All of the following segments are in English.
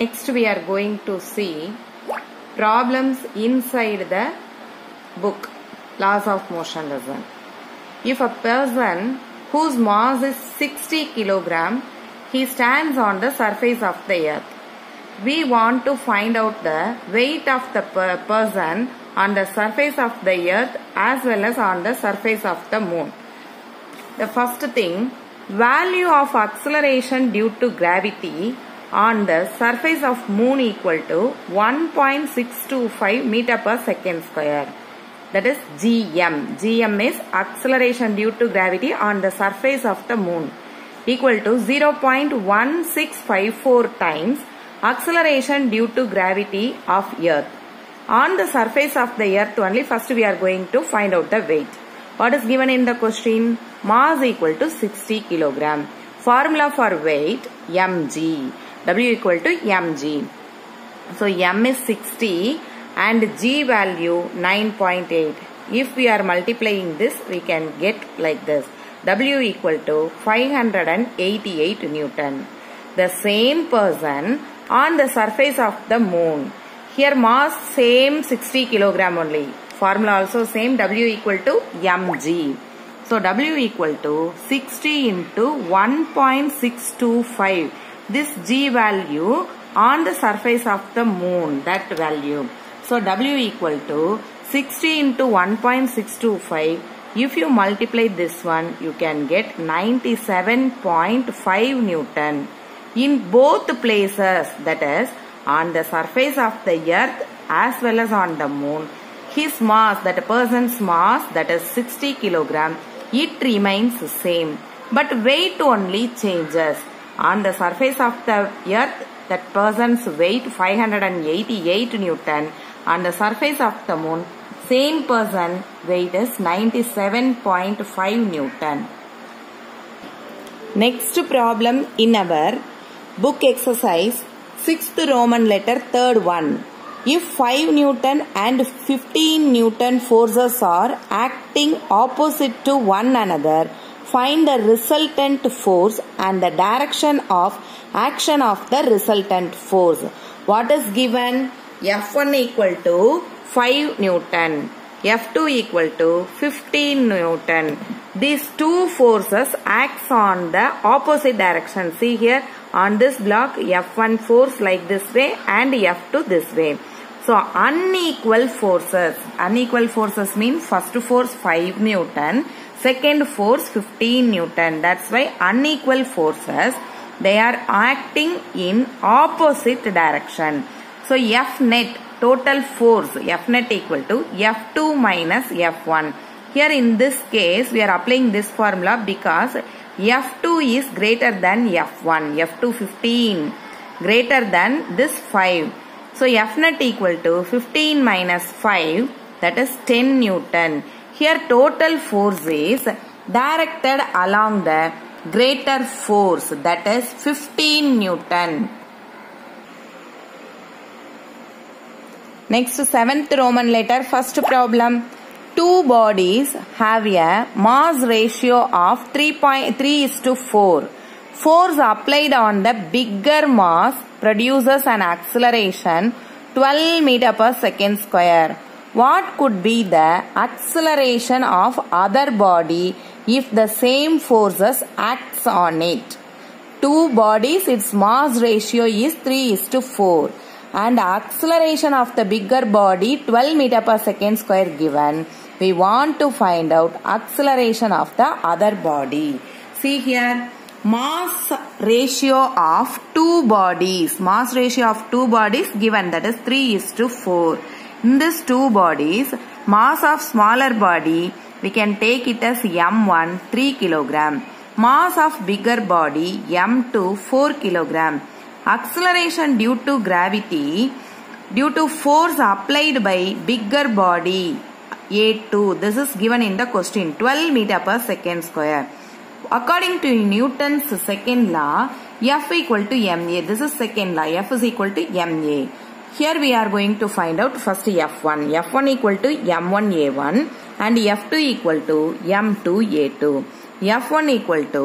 Next we are going to see problems inside the book Laws of Motion lesson. If a person whose mass is 60 kg, he stands on the surface of the earth. We want to find out the weight of the person on the surface of the earth as well as on the surface of the moon. The first thing, value of acceleration due to gravity on the surface of moon equal to 1.625 meter per second square. That is GM. GM is acceleration due to gravity on the surface of the moon equal to 0.1654 times acceleration due to gravity of earth. On the surface of the earth only, first we are going to find out the weight. What is given in the question? Mass equal to 60 kg. Formula for weight mg. W equal to mg. So m is 60 and g value 9.8. If we are multiplying this, we can get like this. W equal to 588 Newton. The same person on the surface of the moon. Here mass same 60 kg only. Formula also same, W equal to mg. So W equal to 60 into 1.625. This g value on the surface of the moon, that value. So W equal to 60 into 1.625. If you multiply this one, you can get 97.5 Newton. In both places, that is on the surface of the earth as well as on the moon, his mass, that person's mass, that is 60 kg, it remains the same. But weight only changes. On the surface of the earth, that person's weight 588 Newton. On the surface of the moon, same person weight is 97.5 Newton. Next problem in our book exercise, 6th Roman letter, 3rd one. If 5 Newton and 15 Newton forces are acting opposite to one another, find the resultant force and the direction of action of the resultant force. What is given? F1 equal to 5 Newton. F2 equal to 15 Newton. These two forces acts on the opposite direction. See here on this block, F1 force like this way and F2 this way. So unequal forces. Unequal forces mean first force 5 Newton, second force 15 Newton. That's why unequal forces, they are acting in opposite direction. So F net, total force, F net equal to F2 minus F1. Here in this case, we are applying this formula because F2 is greater than F1. F2 15 greater than this 5. So F net equal to 15 minus 5, that is 10 Newton. Here total force is directed along the greater force, that is 15 Newton. Next, 7th Roman letter, first problem. Two bodies have a mass ratio of 3:4. Force applied on the bigger mass produces an acceleration 12 meter per second square. What could be the acceleration of other body if the same forces acts on it? Two bodies, its mass ratio is 3:4 and acceleration of the bigger body 12 meter per second square given. We want to find out acceleration of the other body. See here, mass ratio of two bodies. Mass ratio of two bodies given, that is 3:4. In this two bodies, mass of smaller body, we can take it as M1, 3 kg. Mass of bigger body, M2, 4 kg. Acceleration due to gravity, due to force applied by bigger body, A2. This is given in the question, 12 meter per second square. According to Newton's second law, F equal to ma. This is second law. F is equal to ma. Here we are going to find out first F1. F1 equal to m1a1 and F2 equal to m2a2. F1 equal to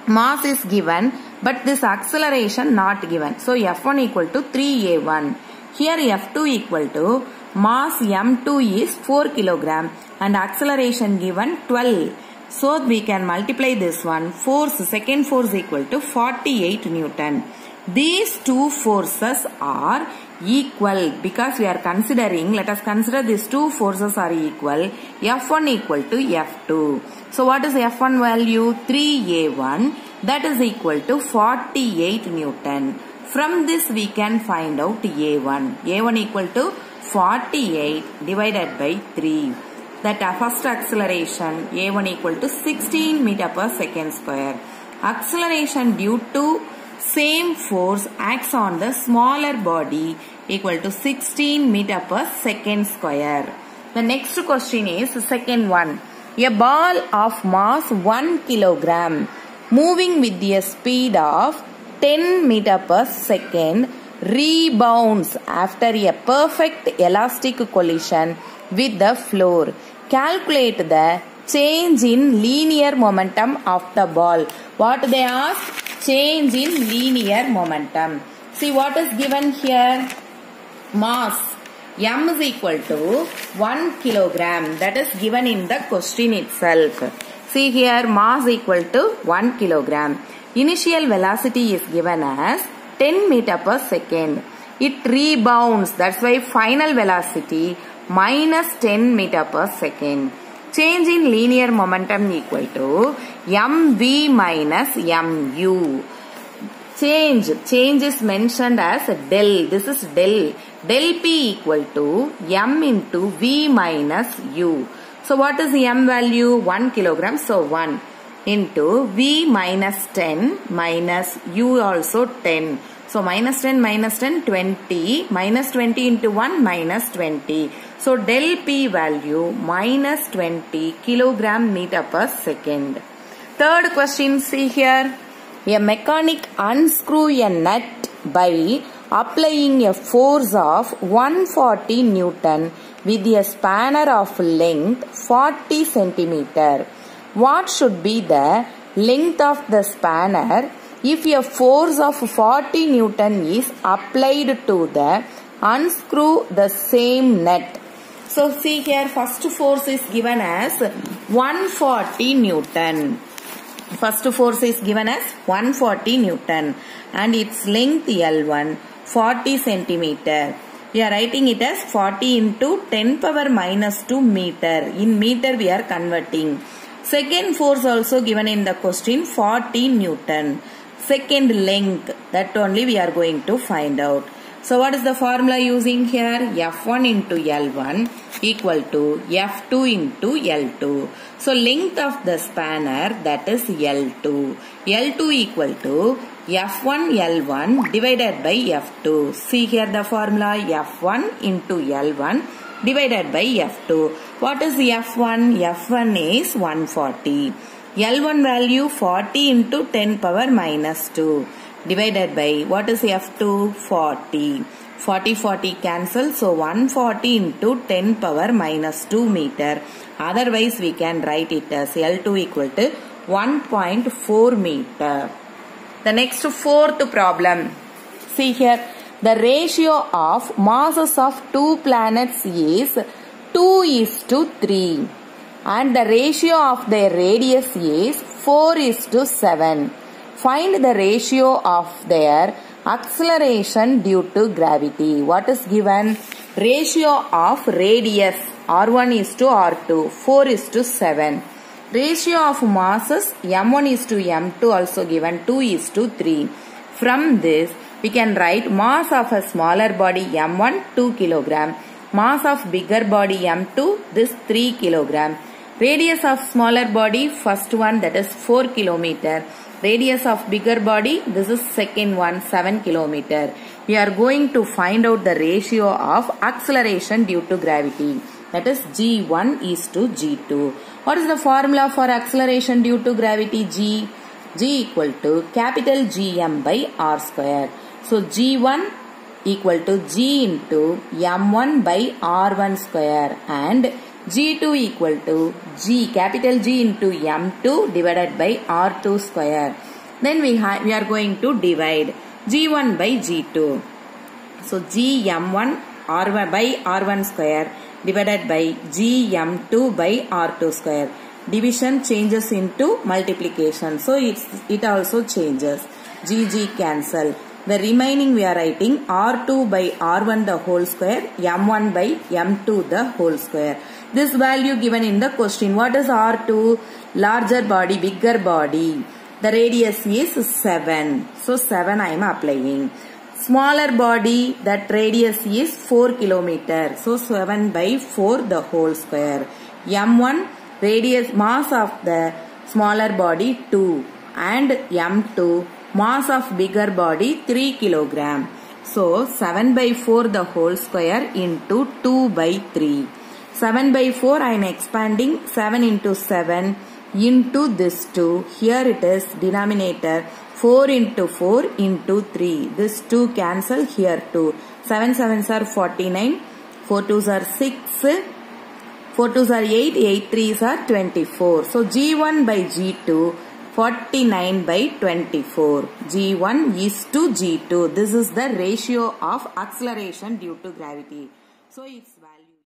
mass is given but this acceleration not given. So F1 equal to 3a1. Here F2 equal to mass m2 is 4 kilogram and acceleration given 12. So we can multiply this one. Second force equal to 48 Newton. These two forces are equal because we are considering, let us consider these two forces are equal. F1 equal to F2. So what is F1 value? 3a1, that is equal to 48 Newton. From this we can find out a1. a1 equal to 48 divided by 3. That first acceleration a1 equal to 16 meter per second square. Acceleration due to same force acts on the smaller body equal to 16 meter per second square. The next question is the second one. A ball of mass 1 kilogram moving with a speed of 10 meter per second rebounds after a perfect elastic collision with the floor. Calculate the change in linear momentum of the ball. What they ask? Change in linear momentum. See what is given here? Mass m is equal to 1 kilogram. That is given in the question itself. See here, mass equal to 1 kilogram. Initial velocity is given as 10 meter per second. It rebounds. That's why final velocity minus 10 meter per second. Change in linear momentum equal to mv minus mu. Change is mentioned as del. This is del. Del p equal to m into v minus u. So what is the m value? 1 kilogram. So 1 into v minus 10 minus u also 10. So minus 10 minus 10 20. Minus 20 into 1 minus 20. So del p value minus 20 kilogram meter per second. Third question, see here. A mechanic unscrew a nut by applying a force of 140 Newton with a spanner of length 40 centimeter. What should be the length of the spanner if a force of 40 Newton is applied to the unscrew the same nut? So see here, first force is given as 140 Newton. First force is given as 140 Newton and its length L1 40 centimeter. We are writing it as 40 into 10 power minus 2 meter. In meter we are converting. Second force also given in the question 40 Newton. Second length, that only we are going to find out. So what is the formula using here? F1 into L1 equal to F2 into L2. So length of the spanner, that is L2. L2 equal to F1 L1 divided by F2. See here the formula F1 into L1 divided by F2. What is F1? F1 is 140. L1 value 40 into 10 power minus 2 divided by, what is F2? 40. 40 cancel. So 140 into 10 power minus 2 meter. Otherwise we can write it as L2 equal to 1.4 meter. The next fourth problem. See here, the ratio of masses of two planets is 2:3 and the ratio of their radius is 4:7. Find the ratio of their acceleration due to gravity. What is given? Ratio of radius R1:R2, 4:7. Ratio of masses M1:M2 also given 2:3. From this we can write mass of a smaller body M1 2 kilogram, mass of bigger body M2 this 3 kilogram. Radius of smaller body, first one, that is 4 kilometer. Radius of bigger body, this is second one, 7 kilometer. We are going to find out the ratio of acceleration due to gravity. That is G1:G2. What is the formula for acceleration due to gravity? G equal to capital Gm by R square. So G1 equal to G into M1 by R1 square and G2 equal to G, capital G into M2 divided by R2 square. Then we are going to divide G1 by G2. So Gm1 R1 by R1 square divided by Gm2 by R2 square. Division changes into multiplication. So it also changes. G cancel. The remaining we are writing R2 by R1 the whole square, M1 by M2 the whole square. This value given in the question. What is R2? Larger body, bigger body. The radius is 7. So 7 I am applying. Smaller body, that radius is 4 km. So 7 by 4 the whole square. M1 radius, mass of the smaller body 2 and M2 mass of bigger body 3 kg. So 7 by 4 the whole square into 2 by 3. 7 by 4 I am expanding 7 into 7 into this 2. Here it is denominator 4 into 4 into 3. This 2 cancel, here 2. 7 7s are 49. 4 2s are 6. 4 2s are 8. 8 3s are 24. So G1 by G2 49 by 24. G1 is to G2. This is the ratio of acceleration due to gravity. So it's